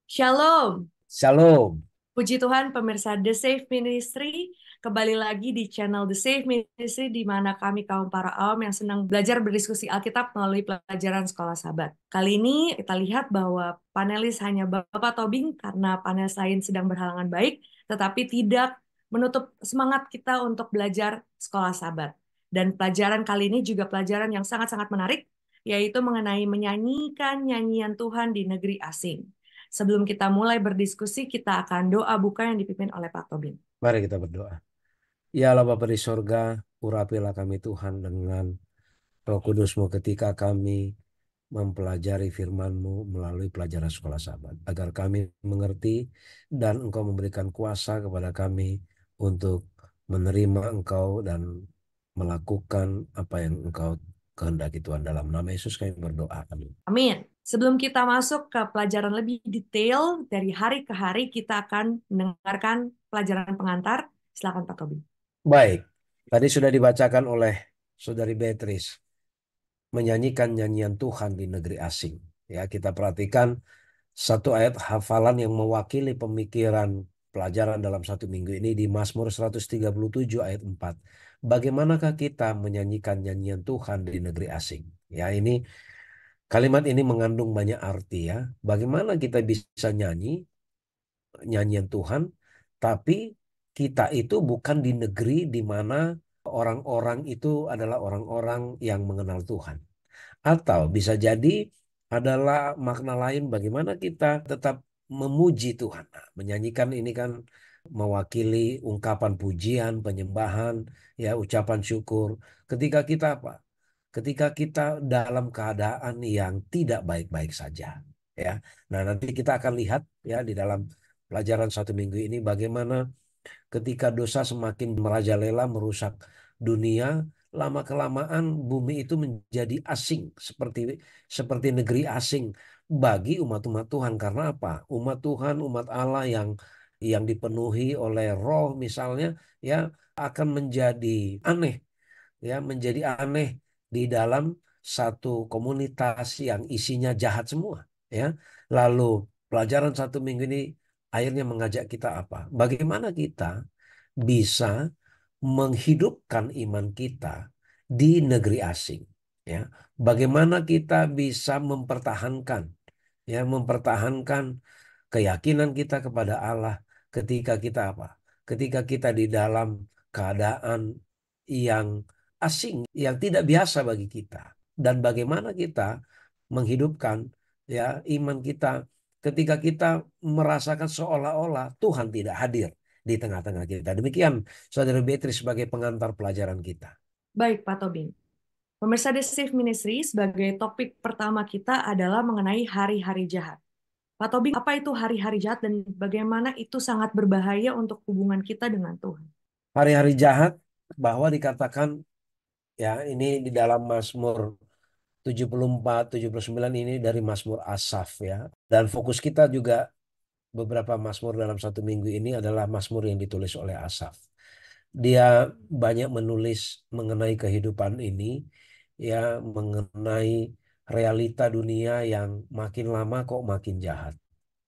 Shalom, Shalom. puji Tuhan pemirsa The Safe Ministry. Kembali lagi di channel The Safe Ministry di mana kami kaum para awam yang senang belajar berdiskusi Alkitab melalui pelajaran sekolah Sabat. Kali ini kita lihat bahwa panelis hanya Bapak Tobing karena panelis lain sedang berhalangan baik, tetapi tidak menutup semangat kita untuk belajar sekolah Sabat. Dan pelajaran kali ini juga pelajaran yang sangat-sangat menarik, yaitu mengenai menyanyikan nyanyian Tuhan di negeri asing. Sebelum kita mulai berdiskusi, kita akan doa buka yang dipimpin oleh Pak Tobin. Mari kita berdoa. Ya Allah Bapa di sorga, urapilah kami Tuhan dengan Roh Kudus-Mu ketika kami mempelajari firman-Mu melalui pelajaran sekolah Sabat. Agar kami mengerti dan Engkau memberikan kuasa kepada kami untuk menerima Engkau dan melakukan apa yang Engkau kehendaki Tuhan. Dalam nama Yesus kami berdoa. Amin. Amin. Sebelum kita masuk ke pelajaran lebih detail dari hari ke hari, kita akan mendengarkan pelajaran pengantar. Silakan Pak Tobin. Baik, tadi sudah dibacakan oleh Saudari Beatrice. Menyanyikan nyanyian Tuhan di negeri asing. Ya, kita perhatikan satu ayat hafalan yang mewakili pemikiran pelajaran dalam satu minggu ini di Mazmur 137 ayat 4. Bagaimanakah kita menyanyikan nyanyian Tuhan di negeri asing? Ya, ini kalimat ini mengandung banyak arti ya. Bagaimana kita bisa nyanyi nyanyian Tuhan, tapi kita itu bukan di negeri di mana orang-orang itu adalah orang-orang yang mengenal Tuhan. Atau bisa jadi adalah makna lain bagaimana kita tetap memuji Tuhan. Nah, menyanyikan ini kan mewakili ungkapan pujian, penyembahan, ya ucapan syukur. Ketika kita apa? Ketika kita dalam keadaan yang tidak baik-baik saja. Ya, nah nanti kita akan lihat ya di dalam pelajaran satu minggu ini bagaimana ketika dosa semakin merajalela merusak dunia, lama-kelamaan bumi itu menjadi asing seperti seperti negeri asing bagi umat-umat Tuhan. Karena apa? Umat Tuhan, umat Allah yang dipenuhi oleh Roh misalnya ya akan menjadi aneh ya menjadi aneh di dalam satu komunitas yang isinya jahat semua ya. Lalu pelajaran satu minggu ini akhirnya mengajak kita apa? Bagaimana kita bisa menghidupkan iman kita di negeri asing ya. Bagaimana kita bisa mempertahankan keyakinan kita kepada Allah ketika kita apa? Ketika kita di dalam keadaan yang asing, yang tidak biasa bagi kita. Dan bagaimana kita menghidupkan ya iman kita ketika kita merasakan seolah-olah Tuhan tidak hadir di tengah-tengah kita. Demikian Saudara Beatrice sebagai pengantar pelajaran kita. Baik, Pak Tobin. Pemirsa The Safe Ministry, sebagai topik pertama kita adalah mengenai hari-hari jahat. Pak Tobing, apa itu hari-hari jahat dan bagaimana itu sangat berbahaya untuk hubungan kita dengan Tuhan? Hari-hari jahat bahwa dikatakan ya ini di dalam Mazmur 74, 79 ini dari Mazmur Asaf ya. Dan fokus kita juga beberapa Mazmur dalam satu minggu ini adalah Mazmur yang ditulis oleh Asaf. Dia banyak menulis mengenai kehidupan ini, ya mengenai realita dunia yang makin lama kok makin jahat.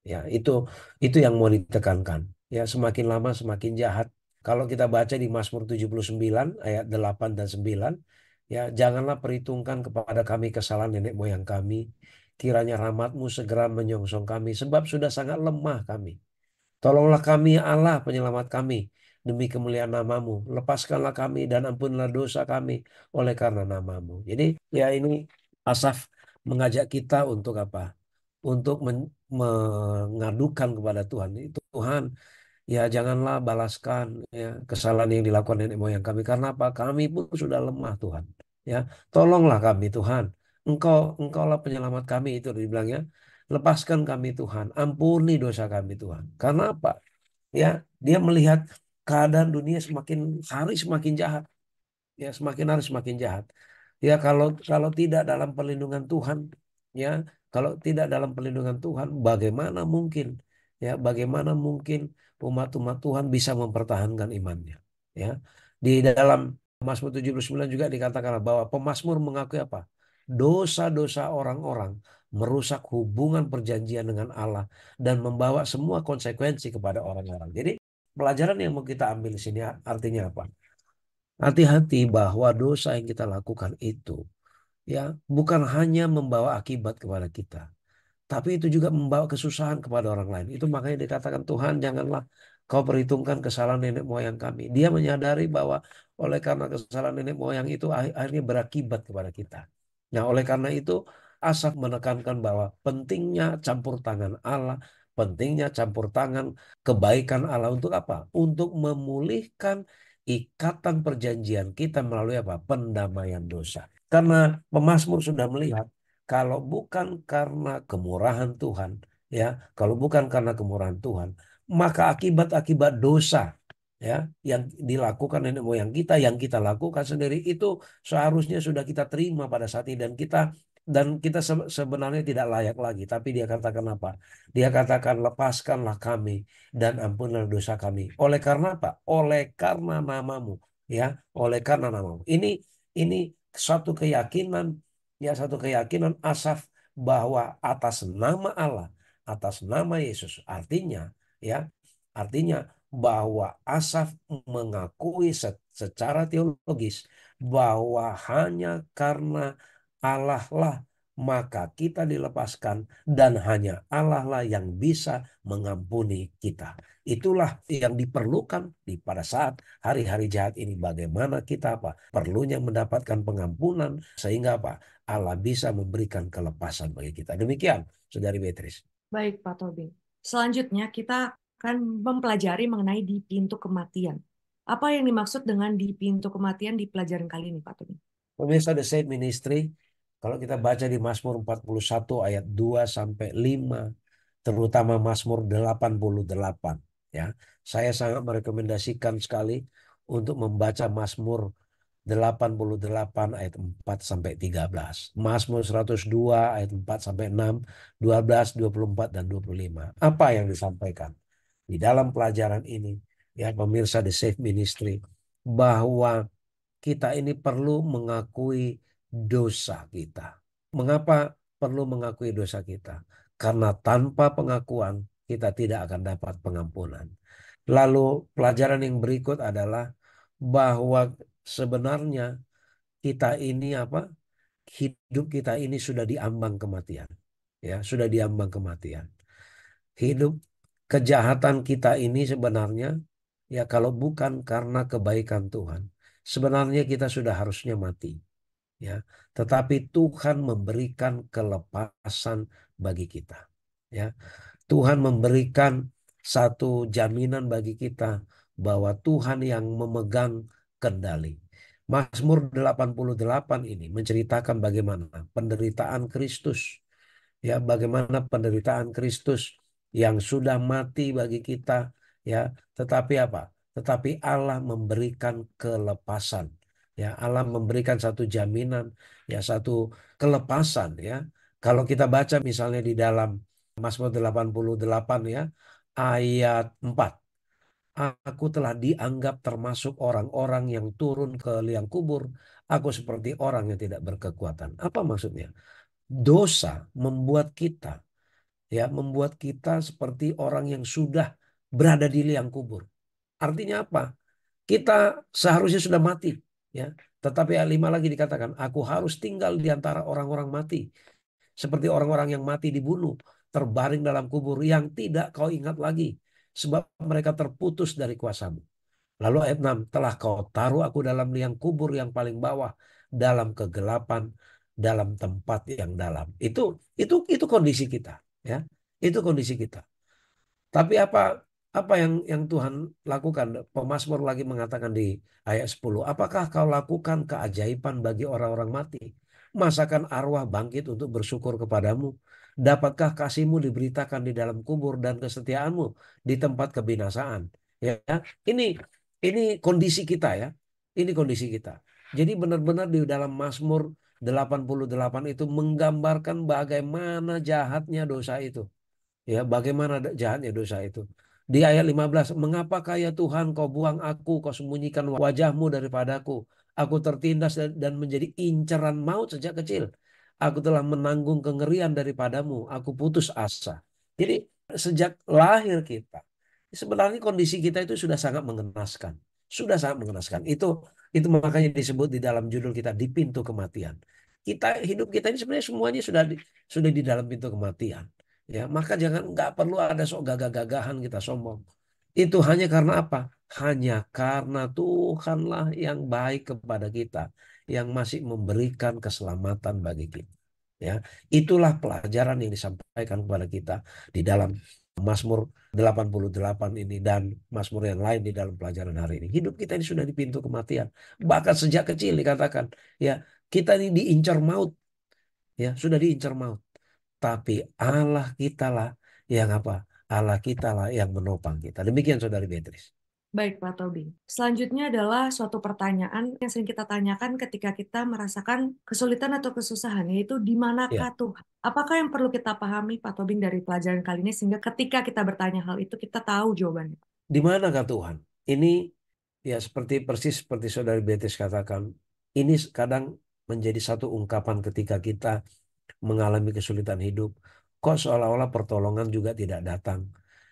Ya, itu yang mau ditekankan. Ya, semakin lama semakin jahat. Kalau kita baca di Mazmur 79 ayat 8 dan 9, ya, janganlah perhitungkan kepada kami kesalahan nenek moyang kami. Kiranya rahmat-Mu segera menyongsong kami sebab sudah sangat lemah kami. Tolonglah kami ya Allah penyelamat kami demi kemuliaan namamu. Lepaskanlah kami dan ampunilah dosa kami oleh karena namamu. Jadi ya ini Asaf mengajak kita untuk apa? Untuk mengadukan kepada Tuhan. Tuhan, ya janganlah balaskan ya kesalahan yang dilakukan nenek moyang kami. Karena apa? Kami pun sudah lemah Tuhan. Ya, tolonglah kami Tuhan. Engkaulah penyelamat kami itu dibilangnya. Lepaskan kami Tuhan. Ampuni dosa kami Tuhan. Karena apa? Ya, dia melihat keadaan dunia semakin hari semakin jahat. Ya, semakin hari semakin jahat. Ya, kalau kalau tidak dalam perlindungan Tuhan, ya, kalau tidak dalam perlindungan Tuhan, bagaimana mungkin, ya, bagaimana mungkin umat-umat Tuhan bisa mempertahankan imannya, ya. Di dalam Mazmur 79 juga dikatakan bahwa pemazmur mengakui apa? Dosa-dosa orang-orang merusak hubungan perjanjian dengan Allah, dan membawa semua konsekuensi kepada orang-orang. Jadi pelajaran yang mau kita ambil di sini artinya apa? Hati-hati bahwa dosa yang kita lakukan itu ya bukan hanya membawa akibat kepada kita, tapi itu juga membawa kesusahan kepada orang lain. Itu makanya dikatakan Tuhan, janganlah kau perhitungkan kesalahan nenek moyang kami. Dia menyadari bahwa oleh karena kesalahan nenek moyang itu akhirnya berakibat kepada kita. Nah, oleh karena itu Asaf menekankan bahwa pentingnya campur tangan Allah, pentingnya campur tangan kebaikan Allah untuk apa? Untuk memulihkan ikatan perjanjian kita melalui apa? Pendamaian dosa. Karena pemazmur sudah melihat kalau bukan karena kemurahan Tuhan, ya, kalau bukan karena kemurahan Tuhan, maka akibat-akibat dosa, ya, yang dilakukan nenek moyang kita, yang kita lakukan sendiri itu seharusnya sudah kita terima pada saat ini, dan kita sebenarnya tidak layak lagi. Tapi dia katakan apa? Dia katakan lepaskanlah kami dan ampunilah dosa kami. Oleh karena apa? Oleh karena namamu, ya, oleh karena namamu. Ini satu keyakinan, ya, satu keyakinan Asaf bahwa atas nama Allah, atas nama Yesus, ya, artinya bahwa Asaf mengakui secara teologis bahwa hanya karena Allah lah maka kita dilepaskan, dan hanya Allah lah yang bisa mengampuni kita. Itulah yang diperlukan pada saat hari-hari jahat ini. Bagaimana kita apa? Perlunya mendapatkan pengampunan sehingga apa? Allah bisa memberikan kelepasan bagi kita. Demikian, Saudari Beatrice. Baik, Pak Tobing. Selanjutnya kita akan mempelajari mengenai di pintu kematian. Apa yang dimaksud dengan di pintu kematian di pelajaran kali ini, Pak Tobing? Pemirsa The Saint Ministry, kalau kita baca di Mazmur 41 ayat 2 sampai 5, terutama Mazmur 88, ya. Saya sangat merekomendasikan sekali untuk membaca Mazmur 88 ayat 4 sampai 13. Mazmur 102 ayat 4 sampai 6, 12, 24 dan 25. Apa yang disampaikan di dalam pelajaran ini, ya pemirsa The Safe Ministry, bahwa kita ini perlu mengakui dosa kita. Mengapa perlu mengakui dosa kita? Karena tanpa pengakuan kita tidak akan dapat pengampunan. Lalu pelajaran yang berikut adalah bahwa sebenarnya kita ini apa? Hidup kita ini sudah diambang kematian. Ya, sudah diambang kematian. Hidup kejahatan kita ini sebenarnya, ya, kalau bukan karena kebaikan Tuhan, sebenarnya kita sudah harusnya mati, ya. Tetapi Tuhan memberikan kelepasan bagi kita, ya. Tuhan memberikan satu jaminan bagi kita bahwa Tuhan yang memegang kendali. Mazmur 88 ini menceritakan bagaimana penderitaan Kristus, ya, bagaimana penderitaan Kristus yang sudah mati bagi kita, ya, tetapi apa? Tetapi Allah memberikan kelepasan, ya, Allah memberikan satu jaminan, ya, satu kelepasan, ya. Kalau kita baca misalnya di dalam Mazmur 88, ya, ayat 4. Aku telah dianggap termasuk orang-orang yang turun ke liang kubur. Aku seperti orang yang tidak berkekuatan. Apa maksudnya? Dosa membuat kita seperti orang yang sudah berada di liang kubur. Artinya apa? Kita seharusnya sudah mati, ya. Tetapi ayat 5 lagi dikatakan, aku harus tinggal di antara orang-orang mati, seperti orang-orang yang mati dibunuh, terbaring dalam kubur yang tidak kau ingat lagi, sebab mereka terputus dari kuasamu. Lalu ayat 6, telah kau taruh aku dalam liang kubur yang paling bawah, dalam kegelapan, dalam tempat yang dalam. Itu kondisi kita, ya. Itu kondisi kita. Tapi apa yang Tuhan lakukan? Pemazmur lagi mengatakan di ayat 10, apakah kau lakukan keajaiban bagi orang-orang mati? Masakan arwah bangkit untuk bersyukur kepadamu? Dapatkah kasihmu diberitakan di dalam kubur dan kesetiaanmu di tempat kebinasaan? Ya, ini ini kondisi kita, ya. Ini kondisi kita. Jadi benar-benar di dalam Mazmur 88 itu menggambarkan bagaimana jahatnya dosa itu. Ya, bagaimana jahatnya dosa itu. Di ayat 15, mengapakah ya Tuhan kau buang aku, kau sembunyikan wajahmu daripadaku. Aku tertindas dan menjadi incaran maut sejak kecil. aku telah menanggung kengerian daripadamu, aku putus asa. Jadi sejak lahir kita, sebenarnya kondisi kita itu sudah sangat mengenaskan. Sudah sangat mengenaskan. Itu makanya disebut di dalam judul kita di pintu kematian. Hidup kita ini sebenarnya semuanya sudah di dalam pintu kematian. Ya, maka nggak perlu ada sok gagah-gagahan kita sombong. Itu hanya karena apa? Hanya karena Tuhanlah yang baik kepada kita, yang masih memberikan keselamatan bagi kita. Ya, itulah pelajaran yang disampaikan kepada kita di dalam Mazmur 88 ini dan Mazmur yang lain di dalam pelajaran hari ini. Hidup kita ini sudah di pintu kematian. Bahkan sejak kecil dikatakan, ya, kita ini diincar maut, ya, sudah diincar maut. Tapi Allah kita lah yang apa? Allah kita lah yang menopang kita. Demikian Saudari Beatrice. Baik, Pak Tobing. Selanjutnya adalah suatu pertanyaan yang sering kita tanyakan ketika kita merasakan kesulitan atau kesusahan, yaitu di manakah Ya, Tuhan? Apakah yang perlu kita pahami, Pak Tobing, dari pelajaran kali ini, sehingga ketika kita bertanya hal itu, kita tahu jawabannya? di manakah Tuhan? Ini ya persis seperti Saudari Beatrice katakan, ini kadang menjadi satu ungkapan ketika kita mengalami kesulitan hidup. Kok seolah-olah pertolongan juga tidak datang.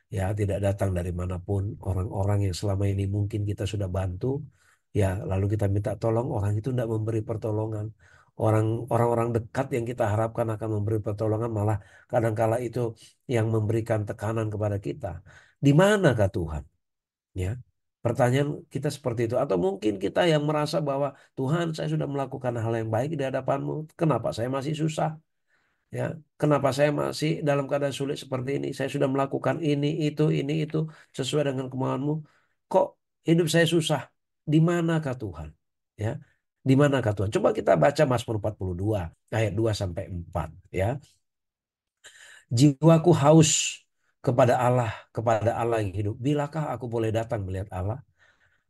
Ya, tidak datang dari manapun. Orang-orang yang selama ini mungkin kita sudah bantu, ya, lalu kita minta tolong, orang itu tidak memberi pertolongan. Orang-orang dekat yang kita harapkan akan memberi pertolongan malah kadangkala itu yang memberikan tekanan kepada kita. Di manakah Tuhan? Ya. Pertanyaan kita seperti itu. Atau mungkin kita yang merasa bahwa Tuhan, saya sudah melakukan hal yang baik di hadapan-Mu. Kenapa saya masih susah? Ya, kenapa saya masih dalam keadaan sulit seperti ini? Saya sudah melakukan ini, itu sesuai dengan kemauan-Mu. Kok hidup saya susah? Di manakah Tuhan? Ya, di manakah Tuhan? Coba kita baca Mazmur 42 ayat 2 sampai 4 ya. Jiwaku haus kepada Allah yang hidup. Bilakah aku boleh datang melihat Allah?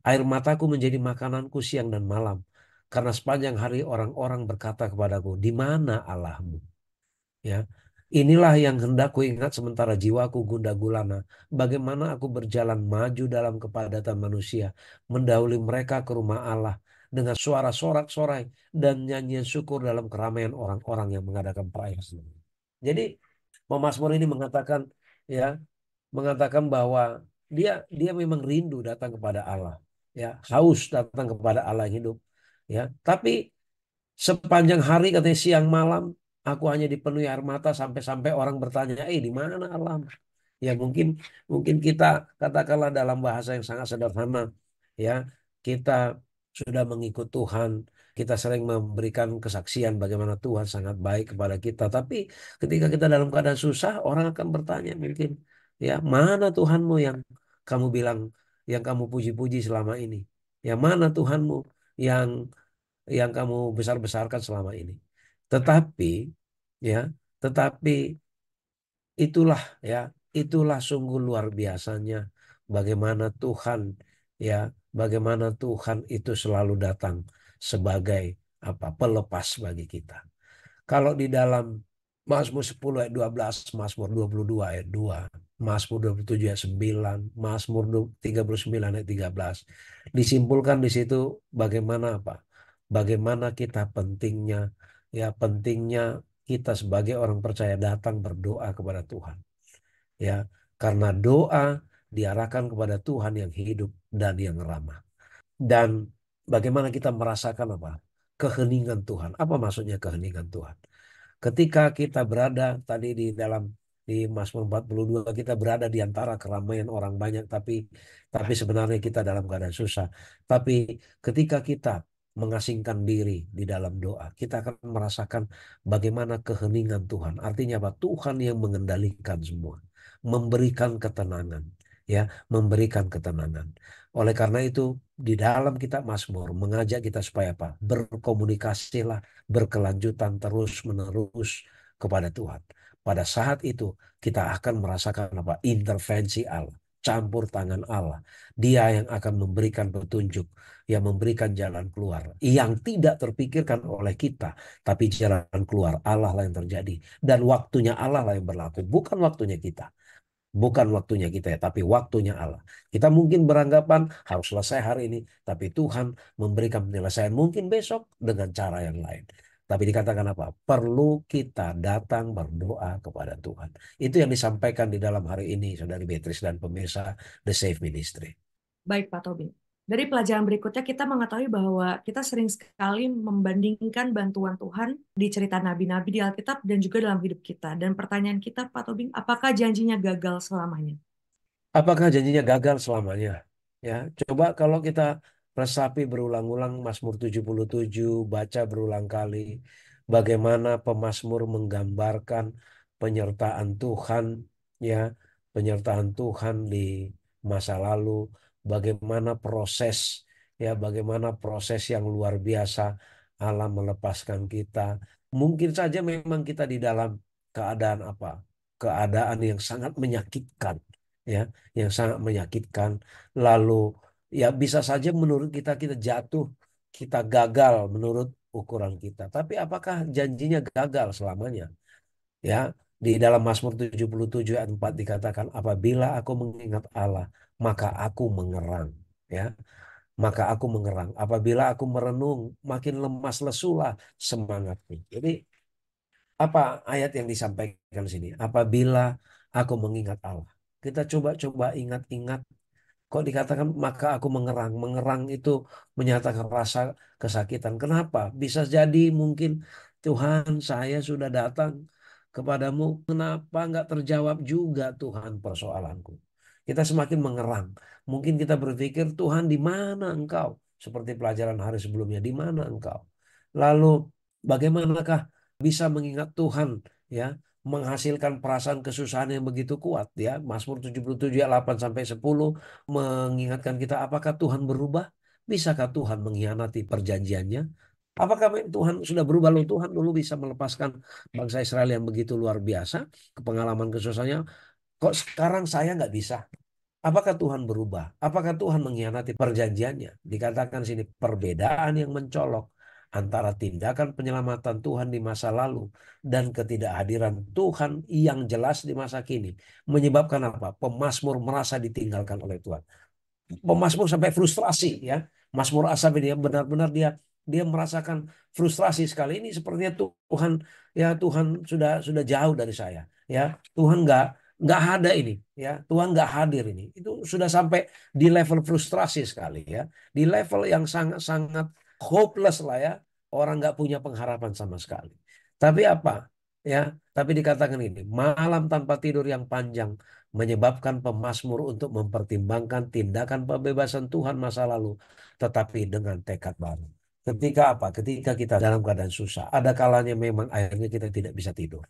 Air mataku menjadi makananku siang dan malam. Karena sepanjang hari orang-orang berkata kepadaku, di mana Allahmu? Ya, inilah yang hendak ku ingat sementara jiwaku gundah gulana. Bagaimana aku berjalan maju dalam kepadatan manusia, mendahului mereka ke rumah Allah dengan suara sorak-sorai dan nyanyian syukur dalam keramaian orang-orang yang mengadakan perayaan. Jadi pemazmur ini ya mengatakan bahwa dia memang rindu datang kepada Allah, ya, haus datang kepada Allah yang hidup, ya. Tapi sepanjang hari katanya siang malam aku hanya dipenuhi air mata sampai-sampai orang bertanya, di mana Allah? Ya mungkin mungkin kita katakanlah dalam bahasa yang sangat sederhana, ya, kita sudah mengikut Tuhan, kita sering memberikan kesaksian bagaimana Tuhan sangat baik kepada kita. Tapi ketika kita dalam keadaan susah, orang akan bertanya mungkin, ya, mana Tuhanmu yang kamu bilang, yang kamu puji-puji selama ini? Ya, mana Tuhanmu yang kamu besar-besarkan selama ini? Tetapi, ya, tetapi itulah, ya, itulah sungguh luar biasanya bagaimana Tuhan, ya, bagaimana Tuhan itu selalu datang sebagai pelepas bagi kita. Kalau di dalam Mazmur 10 ayat 12, Mazmur 22 ayat 2, Mazmur 27 ayat 9, Mazmur 39 ayat 13, disimpulkan di situ bagaimana Bagaimana kita pentingnya kita sebagai orang percaya datang berdoa kepada Tuhan. Ya, karena doa diarahkan kepada Tuhan yang hidup dan yang ramah. Dan bagaimana kita merasakan keheningan Tuhan. Apa maksudnya keheningan Tuhan? Ketika kita berada tadi di Mazmur 42, kita berada di antara keramaian orang banyak, tapi sebenarnya kita dalam keadaan susah. Tapi ketika kita mengasingkan diri di dalam doa, kita akan merasakan bagaimana keheningan Tuhan. Artinya apa? Tuhan yang mengendalikan semua, memberikan ketenangan, ya, memberikan ketenangan. Oleh karena itu, di dalam kitab Mazmur mengajak kita supaya berkomunikasilah berkelanjutan terus-menerus kepada Tuhan. Pada saat itu kita akan merasakan intervensi Allah, campur tangan Allah. Dia yang akan memberikan petunjuk, yang memberikan jalan keluar yang tidak terpikirkan oleh kita, tapi jalan keluar Allah lah yang terjadi dan waktunya Allah lah yang berlaku, bukan waktunya kita. Bukan waktunya kita ya, tapi waktunya Allah. Kita mungkin beranggapan harus selesai hari ini, tapi Tuhan memberikan penyelesaian mungkin besok dengan cara yang lain. Tapi dikatakan apa? Perlu kita datang berdoa kepada Tuhan. Itu yang disampaikan di dalam hari ini, Saudari Beatrice dan pemirsa The Safe Ministry. Baik, Pak Tobing. Dari pelajaran berikutnya, kita mengetahui bahwa kita sering sekali membandingkan bantuan Tuhan di cerita nabi-nabi di Alkitab dan juga dalam hidup kita. Dan pertanyaan kita, Pak Tobing, apakah janjinya gagal selamanya? Apakah janjinya gagal selamanya? Ya, coba kalau kita resapi berulang-ulang Mazmur 77, baca berulang kali bagaimana pemazmur menggambarkan penyertaan Tuhan, ya, penyertaan Tuhan di masa lalu, bagaimana proses, ya, bagaimana proses yang luar biasa Allah melepaskan kita. Mungkin saja memang kita di dalam keadaan apa? Keadaan yang sangat menyakitkan, ya, yang sangat menyakitkan. Lalu ya bisa saja menurut kita kita jatuh, kita gagal menurut ukuran kita. Tapi apakah janjinya gagal selamanya? Ya, di dalam Mazmur 77 ayat 4 dikatakan, apabila aku mengingat Allah, maka aku mengerang. Ya, maka aku mengerang. Apabila aku merenung, makin lemas lesulah semangatku. Jadi apa ayat yang disampaikan di sini? Apabila aku mengingat Allah. Kita coba-coba ingat-ingat. Kok dikatakan maka aku mengerang. Mengerang itu menyatakan rasa kesakitan. Kenapa? Bisa jadi mungkin Tuhan, saya sudah datang kepadamu. Kenapa nggak terjawab juga Tuhan persoalanku? Kita semakin mengerang. Mungkin kita berpikir Tuhan di mana engkau? Seperti pelajaran hari sebelumnya. Di mana engkau? Lalu bagaimanakah bisa mengingat Tuhan, ya, menghasilkan perasaan kesusahan yang begitu kuat, ya. Mazmur 77 ayat 8 sampai 10 mengingatkan kita, apakah Tuhan berubah? Bisakah Tuhan mengkhianati perjanjiannya? Apakah Tuhan sudah berubah? Loh, Tuhan dulu bisa melepaskan bangsa Israel yang begitu luar biasa ke pengalaman kesusahannya. Kok sekarang saya nggak bisa? Apakah Tuhan berubah? Apakah Tuhan mengkhianati perjanjiannya? Dikatakan sini perbedaan yang mencolok antara tindakan penyelamatan Tuhan di masa lalu dan ketidakhadiran Tuhan yang jelas di masa kini menyebabkan apa? Pemazmur merasa ditinggalkan oleh Tuhan. Pemazmur sampai frustrasi, ya. Mazmur Asaf ini, ya, benar-benar dia dia merasakan frustrasi sekali. Ini sepertinya Tuhan, ya, Tuhan sudah jauh dari saya, ya. Tuhan nggak ada ini, ya. Tuhan nggak hadir ini. Itu sudah sampai di level frustrasi sekali, ya. Di level yang sangat-sangat hopeless lah, ya. Orang nggak punya pengharapan sama sekali. Tapi apa? Ya, tapi dikatakan ini, malam tanpa tidur yang panjang menyebabkan pemazmur untuk mempertimbangkan tindakan pembebasan Tuhan masa lalu, tetapi dengan tekad baru. Ketika apa? Ketika kita dalam keadaan susah, ada kalanya memang akhirnya kita tidak bisa tidur.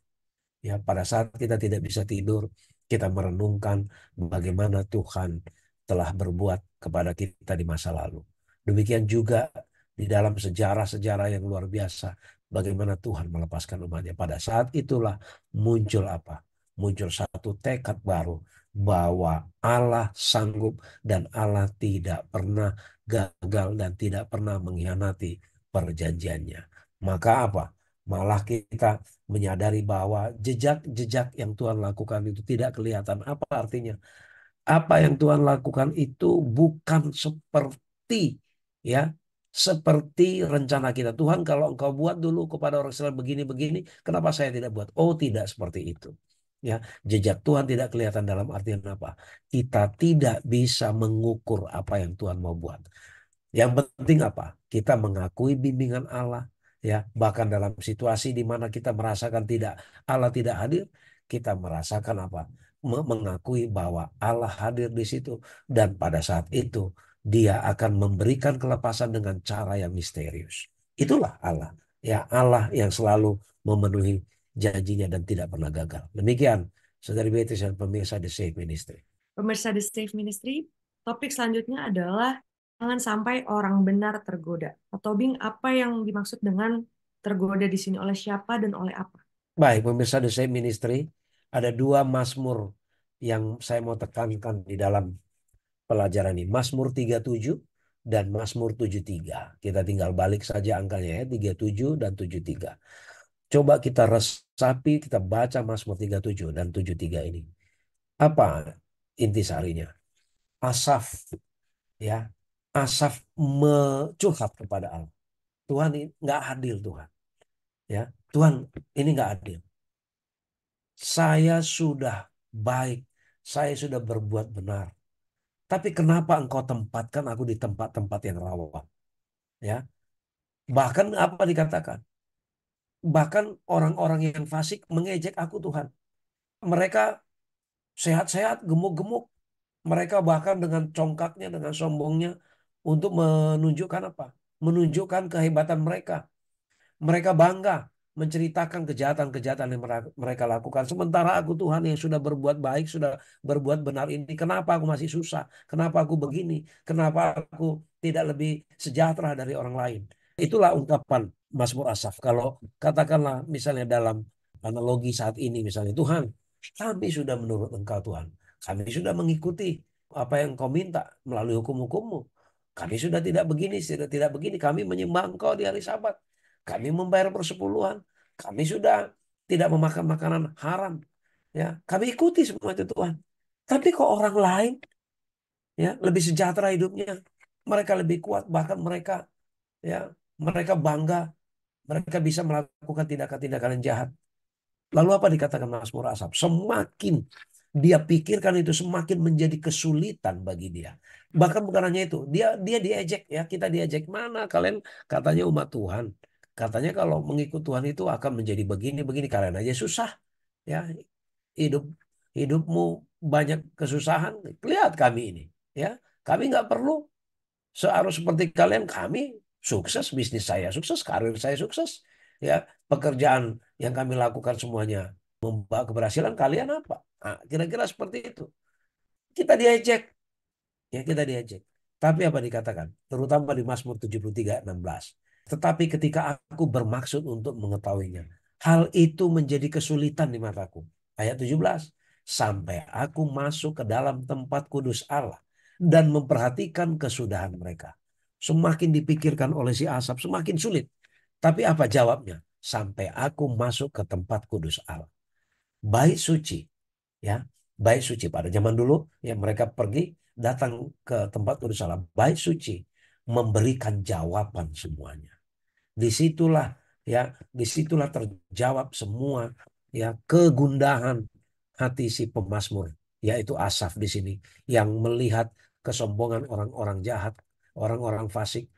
Ya, pada saat kita tidak bisa tidur, kita merenungkan bagaimana Tuhan telah berbuat kepada kita di masa lalu. Demikian juga di dalam sejarah-sejarah yang luar biasa, bagaimana Tuhan melepaskan umatnya. Pada saat itulah muncul apa? Muncul satu tekad baru bahwa Allah sanggup dan Allah tidak pernah gagal dan tidak pernah mengkhianati perjanjiannya. Maka apa? Malah kita menyadari bahwa jejak-jejak yang Tuhan lakukan itu tidak kelihatan. Apa artinya? Apa yang Tuhan lakukan itu bukan seperti, ya, seperti rencana kita. Tuhan, kalau engkau buat dulu kepada orang Israel begini-begini, kenapa saya tidak buat? Oh, tidak seperti itu. Ya, jejak Tuhan tidak kelihatan dalam artian apa? Kita tidak bisa mengukur apa yang Tuhan mau buat. Yang penting apa? Kita mengakui bimbingan Allah, ya. Bahkan dalam situasi di mana kita merasakan Allah tidak hadir, kita merasakan apa? Mengakui bahwa Allah hadir di situ dan pada saat itu Dia akan memberikan kelepasan dengan cara yang misterius. Itulah Allah, ya, Allah yang selalu memenuhi janjinya dan tidak pernah gagal. Demikian, Saudari Beatrice dan pemirsa The Safe Ministry. Pemirsa The Safe Ministry, topik selanjutnya adalah jangan sampai orang benar tergoda. Pak Tobing, apa yang dimaksud dengan tergoda di sini, oleh siapa dan oleh apa? Baik, pemirsa The Same Ministry, ada dua Mazmur yang saya mau tekankan di dalam pelajaran ini. Mazmur 37 dan Mazmur 73. Kita tinggal balik saja angkanya, ya, 37 dan 73. Coba kita resapi, kita baca Mazmur 37 dan 73 ini. Apa intisarinya? Asaf, ya. Asaf curhat kepada Allah. Tuhan, nggak adil Tuhan. Ya, Tuhan, ini nggak adil. Saya sudah baik, saya sudah berbuat benar. Tapi kenapa engkau tempatkan aku di tempat-tempat yang rawan? Ya, bahkan apa dikatakan? Bahkan orang-orang yang fasik mengejek aku Tuhan. Mereka sehat-sehat, gemuk-gemuk. Mereka bahkan dengan congkaknya, dengan sombongnya untuk menunjukkan apa? Menunjukkan kehebatan mereka. Mereka bangga menceritakan kejahatan-kejahatan yang mereka lakukan. Sementara aku Tuhan yang sudah berbuat baik, sudah berbuat benar ini. Kenapa aku masih susah? Kenapa aku begini? Kenapa aku tidak lebih sejahtera dari orang lain? Itulah ungkapan Mazmur Asaf. Kalau katakanlah misalnya dalam analogi saat ini misalnya, Tuhan, kami sudah menurut Engkau Tuhan. Kami sudah mengikuti apa yang Kau minta melalui hukum-hukum-Mu. Kami sudah tidak begini, sudah tidak begini. Kami menyembah Engkau di hari Sabat. Kami membayar persepuluhan. Kami sudah tidak memakan makanan haram. Ya, kami ikuti semua itu Tuhan. Tapi kok orang lain ya lebih sejahtera hidupnya, mereka lebih kuat, bahkan mereka ya mereka bangga, mereka bisa melakukan tindakan-tindakan yang jahat. Lalu apa dikatakan Mazmur Asaf? Semakin dia pikirkan itu semakin menjadi kesulitan bagi dia. Bahkan bukan hanya itu, dia diejek ya, kita diejek mana kalian katanya umat Tuhan. Katanya kalau mengikut Tuhan itu akan menjadi begini-begini, kalian aja susah ya. Hidup hidupmu banyak kesusahan. Lihat kami ini ya. Kami nggak perlu seharus seperti kalian, kami sukses, bisnis saya sukses, karir saya sukses. Ya, pekerjaan yang kami lakukan semuanya membawa keberhasilan, kalian apa? Nah, kira-kira seperti itu. Kita diejek, ya kita diejek. Tapi apa dikatakan? Terutama di Mazmur 73:16. Tetapi ketika aku bermaksud untuk mengetahuinya, hal itu menjadi kesulitan di mataku. Ayat 17. Sampai aku masuk ke dalam tempat kudus Allah dan memperhatikan kesudahan mereka. Semakin dipikirkan oleh si Asap, semakin sulit. Tapi apa jawabnya? Sampai aku masuk ke tempat kudus Allah. Bait suci, ya. Bait suci pada zaman dulu ya mereka pergi datang ke tempat kudus Allah. Bait suci memberikan jawaban semuanya. Disitulah ya, disitulah terjawab semua ya kegundahan hati si pemazmur, yaitu Asaf di sini yang melihat kesombongan orang-orang jahat, orang-orang fasik,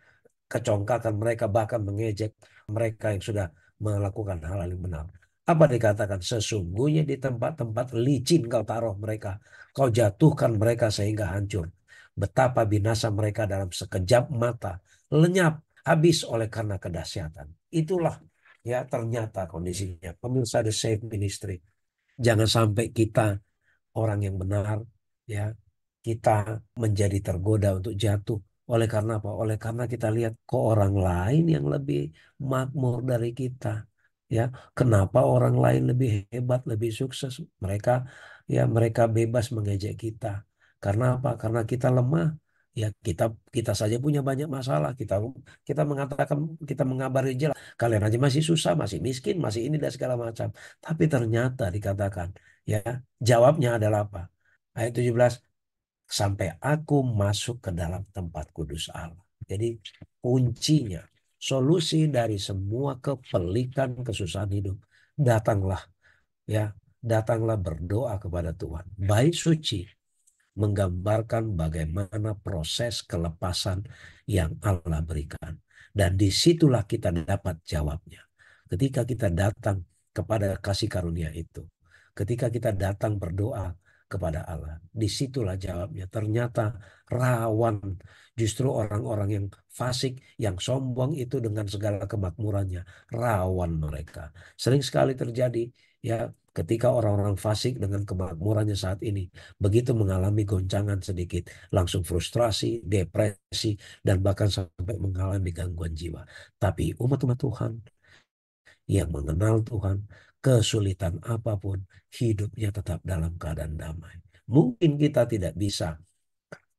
kecongkakan mereka bahkan mengejek mereka yang sudah melakukan hal-hal yang benar. Apa dikatakan? Sesungguhnya di tempat-tempat licin kau taruh mereka, kau jatuhkan mereka sehingga hancur. Betapa binasa mereka dalam sekejap mata, lenyap habis oleh karena kedahsyatan. Itulah ya ternyata kondisinya. Pemirsa The Safe Ministry. Jangan sampai kita orang yang benar ya kita menjadi tergoda untuk jatuh. Oleh karena apa? Oleh karena kita lihat kok orang lain yang lebih makmur dari kita. Ya, kenapa orang lain lebih hebat, lebih sukses? Mereka ya mereka bebas mengejek kita. Karena apa? Karena kita lemah. Ya, kita kita saja punya banyak masalah. Kita mengatakan kita mengabari jelas. Kalian aja masih susah, masih miskin, masih ini dan segala macam. Tapi ternyata dikatakan ya jawabnya adalah apa? Ayat 17, sampai aku masuk ke dalam tempat kudus Allah. Jadi kuncinya, solusi dari semua kepelikan kesusahan hidup, datanglah ya, datanglah berdoa kepada Tuhan. Bait suci menggambarkan bagaimana proses kelepasan yang Allah berikan. Dan disitulah kita dapat jawabnya. Ketika kita datang kepada kasih karunia itu. Ketika kita datang berdoa kepada Allah. Disitulah jawabnya. Ternyata rawan justru orang-orang yang fasik, yang sombong itu dengan segala kemakmurannya. Rawan mereka. Sering sekali terjadi ya ketika orang-orang fasik dengan kemakmurannya saat ini begitu mengalami goncangan sedikit, langsung frustrasi, depresi, dan bahkan sampai mengalami gangguan jiwa. Tapi umat-umat Tuhan yang mengenal Tuhan, kesulitan apapun, hidupnya tetap dalam keadaan damai. Mungkin kita tidak bisa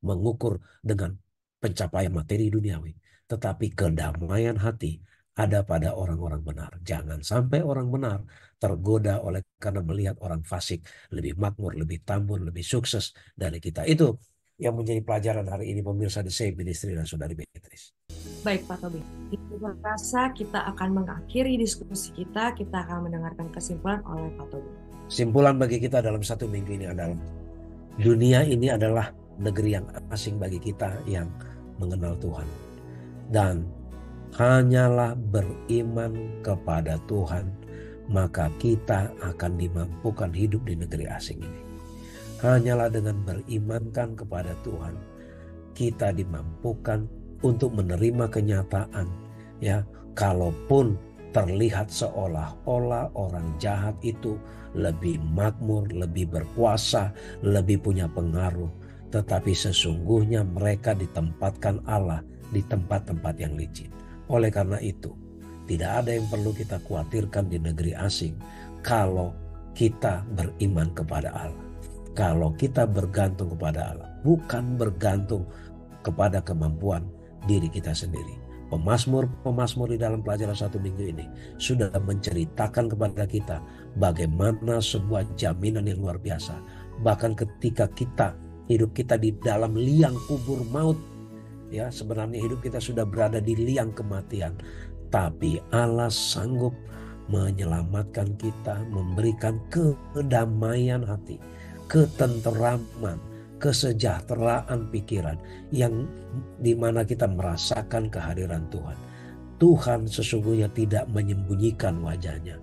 mengukur dengan pencapaian materi duniawi, tetapi kedamaian hati ada pada orang-orang benar. Jangan sampai orang benar tergoda oleh karena melihat orang fasik lebih makmur, lebih tambun, lebih sukses dari kita. yang menjadi pelajaran hari ini pemirsa The Safe Ministry dan Saudari Beatrice? Baik Pak Tobi, saya rasa kita akan mengakhiri diskusi kita akan mendengarkan kesimpulan oleh Pak Tobi. Simpulan bagi kita dalam 1 minggu ini adalah dunia ini adalah negeri yang asing bagi kita yang mengenal Tuhan. Dan hanyalah beriman kepada Tuhan, maka kita akan dimampukan hidup di negeri asing ini. Hanyalah dengan berimankan kepada Tuhan, kita dimampukan untuk menerima kenyataan, ya, kalaupun terlihat seolah-olah orang jahat itu lebih makmur, lebih berkuasa, lebih punya pengaruh, tetapi sesungguhnya mereka ditempatkan Allah di tempat-tempat yang licin. Oleh karena itu, tidak ada yang perlu kita khawatirkan di negeri asing kalau kita beriman kepada Allah. Kalau kita bergantung kepada Allah, bukan bergantung kepada kemampuan diri kita sendiri. Pemazmur di dalam pelajaran 1 minggu ini sudah menceritakan kepada kita bagaimana sebuah jaminan yang luar biasa. Bahkan ketika hidup kita di dalam liang kubur maut, ya, sebenarnya hidup kita sudah berada di liang kematian, tapi Allah sanggup menyelamatkan kita, memberikan kedamaian hati, ketenteraman, kesejahteraan pikiran yang dimana kita merasakan kehadiran Tuhan. Tuhan sesungguhnya tidak menyembunyikan wajahnya.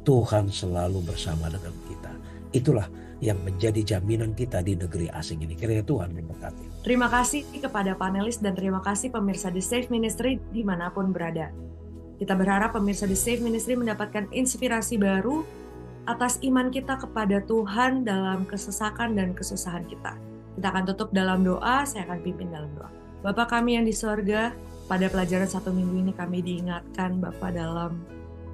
Tuhan selalu bersama dengan kita. Itulah yang menjadi jaminan kita di negeri asing ini. Kiranya Tuhan memberkati. Terima kasih kepada panelis dan terima kasih pemirsa The Safe Ministry dimanapun berada. Kita berharap pemirsa The Safe Ministry mendapatkan inspirasi baru atas iman kita kepada Tuhan dalam kesesakan dan kesusahan kita. Kita akan tutup dalam doa, saya akan pimpin dalam doa. Bapa kami yang di sorga, pada pelajaran 1 minggu ini kami diingatkan Bapa dalam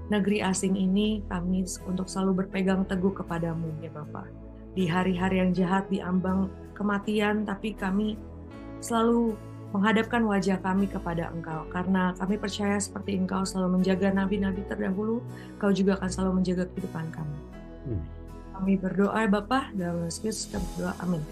negeri asing ini, kami untuk selalu berpegang teguh kepadamu ya Bapa. Di hari-hari yang jahat, di ambang kematian, tapi kami selalu menghadapkan wajah kami kepada Engkau. Karena kami percaya seperti Engkau selalu menjaga nabi-nabi terdahulu, Kau juga akan selalu menjaga kehidupan kami. Kami berdoa Bapa, dalam nama Yesus kami berdoa, amin.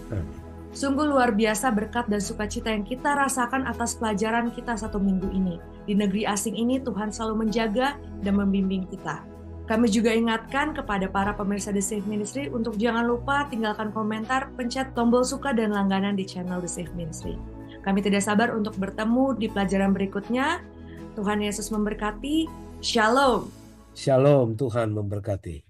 Sungguh luar biasa berkat dan sukacita yang kita rasakan atas pelajaran kita 1 minggu ini. Di negeri asing ini Tuhan selalu menjaga dan membimbing kita. Kami juga ingatkan kepada para pemirsa The Safe Ministry untuk jangan lupa tinggalkan komentar, pencet tombol suka dan langganan di channel The Safe Ministry. Kami tidak sabar untuk bertemu di pelajaran berikutnya. Tuhan Yesus memberkati. Shalom. Shalom, Tuhan memberkati.